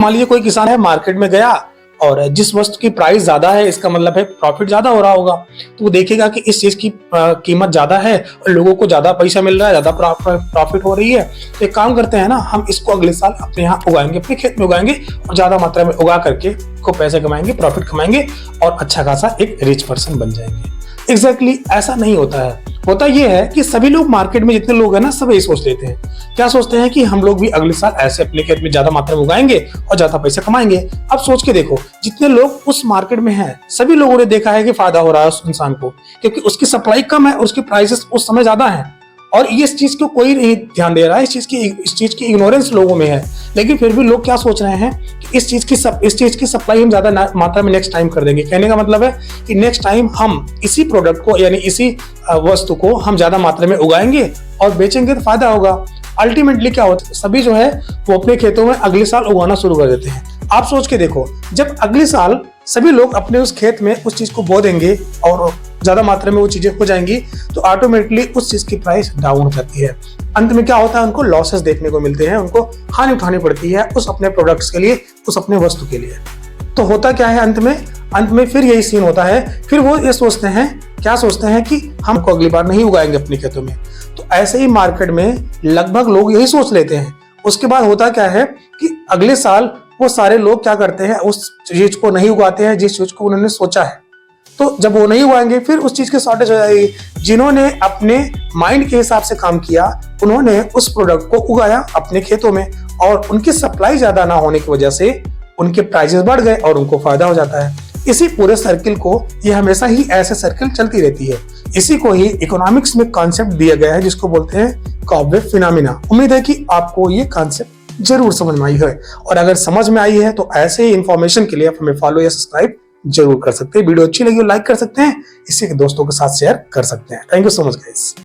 मान लीजिए कोई किसान है, मार्केट में गया और जिस वस्तु की प्राइस ज्यादा है, इसका मतलब है प्रॉफिट ज्यादा हो रहा होगा, तो वो देखेगा कि इस चीज की कीमत ज्यादा है और लोगों को ज्यादा पैसा मिल रहा है, ज्यादा प्रॉफिट हो रही है। तो एक काम करते हैं ना, हम इसको अगले साल अपने यहाँ उगाएंगे, अपने खेत में उगाएंगे और ज्यादा मात्रा में उगा करके को पैसे कमाएंगे, प्रॉफिट कमाएंगे और अच्छा खासा एक रिच पर्सन बन जाएंगे। एग्जैक्टली ऐसा नहीं होता है। होता यह है कि सभी लोग मार्केट में जितने लोग हैं ना, सब यही सोच लेते हैं। क्या सोचते हैं कि हम लोग भी अगले साल ऐसे अपने खेत में ज्यादा मात्रा में उगाएंगे और ज्यादा पैसा कमाएंगे। अब सोच के देखो, जितने लोग उस मार्केट में हैं, सभी लोगों ने देखा है कि फायदा हो रहा है उस इंसान को, क्योंकि उसकी सप्लाई कम है और उसकी प्राइसेस उस समय ज्यादा है। और इस चीज को कोई नहीं ध्यान दे रहा है, इस चीज की इग्नोरेंस लोगों में है। लेकिन फिर भी लोग क्या सोच रहे हैं कि इस चीज की सप्लाई हम ज्यादा मात्रा में नेक्स्ट टाइम कर देंगे। कहने का मतलब है कि नेक्स्ट टाइम हम इसी प्रोडक्ट को, यानी इसी वस्तु को हम ज्यादा मात्रा में उगाएंगे और बेचेंगे तो फायदा होगा। अल्टीमेटली क्या होता है, सभी जो है वो अपने खेतों में अगले साल उगाना शुरू कर देते हैं। आप सोच के देखो, जब अगले साल सभी लोग अपने उस खेत में उस चीज को बो देंगे और ज्यादा मात्रा में वो चीजें हो जाएंगी, तो ऑटोमेटिकली उस चीज की प्राइस डाउन हो जाती है। अंत में क्या होता है, उनको लॉसेस देखने को मिलते हैं, उनको हानि उठानी पड़ती है उस अपने प्रोडक्ट्स के लिए, उस अपने वस्तु के लिए। तो होता क्या है अंत में फिर यही सीन होता है। फिर वो ये सोचते हैं, क्या सोचते हैं कि हमको अगली बार नहीं उगाएंगे अपने खेतों में। तो ऐसे ही मार्केट में लगभग लोग यही सोच लेते हैं। उसके बाद होता क्या है कि अगले साल वो सारे लोग क्या करते हैं, उस चीज को नहीं उगाते हैं जिस चीज को उन्होंने सोचा है। तो जब वो नहीं उगाएंगे, फिर उस चीज की शॉर्टेज हो जाएगी। जिन्होंने अपने माइंड के हिसाब से काम किया, उन्होंने उस प्रोडक्ट को उगाया अपने खेतों में और उनकी सप्लाई ज्यादा ना होने की वजह से उनके प्राइसेस बढ़ गए और उनको फायदा हो जाता है। इसी पूरे सर्किल को, ये हमेशा ही ऐसे सर्किल चलती रहती है। इसी को ही इकोनॉमिक्स में कॉन्सेप्ट दिया गया है, जिसको बोलते हैं कॉबवे फिनोमेना। उम्मीद है कि आपको ये कॉन्सेप्ट जरूर समझ में आई है, और अगर समझ में आई है तो ऐसे ही इंफॉर्मेशन के लिए आप हमें फॉलो या सब्सक्राइब जरूर कर सकते हैं। वीडियो अच्छी लगी हो लाइक कर सकते हैं, इसी के दोस्तों के साथ शेयर कर सकते हैं। Thank you so much guys.